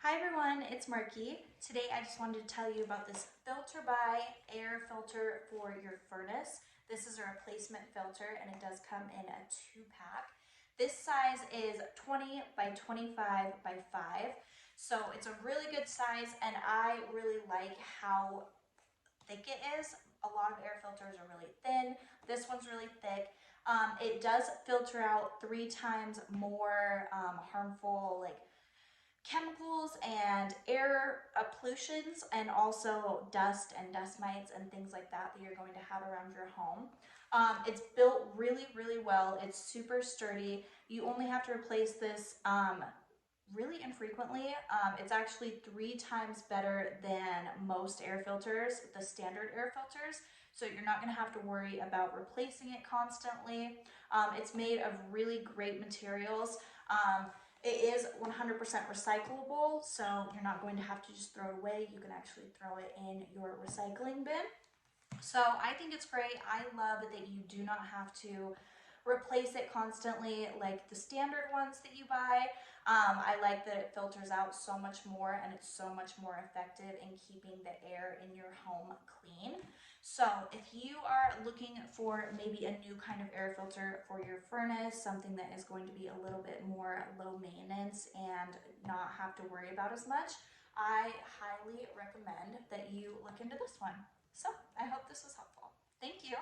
Hi everyone, it's Marky. Today I just wanted to tell you about this Filterbuy air filter for your furnace. This is a replacement filter and it does come in a 2-pack. This size is 20 by 25 by 5. So it's a really good size and I really like how thick it is. A lot of air filters are really thin. This one's really thick. It does filter out 3 times more harmful chemicals and air pollutions, and also dust and dust mites and things like that you're going to have around your home. It's built really well. It's super sturdy. You only have to replace this really infrequently. It's actually 3 times better than most air filters, the standard air filters. So you're not going to have to worry about replacing it constantly. It's made of really great materials. It is 100% recyclable, so you're not going to have to just throw it away. You can actually throw it in your recycling bin. So I think it's great. I love that you do not have to replace it constantly like the standard ones that you buy. I like that it filters out so much more and it's so much more effective in keeping the air in your home clean. So if you are looking for maybe a new kind of air filter for your furnace, something that is going to be a little bit more low maintenance and not have to worry about as much, I highly recommend that you look into this one. So I hope this was helpful. Thank you.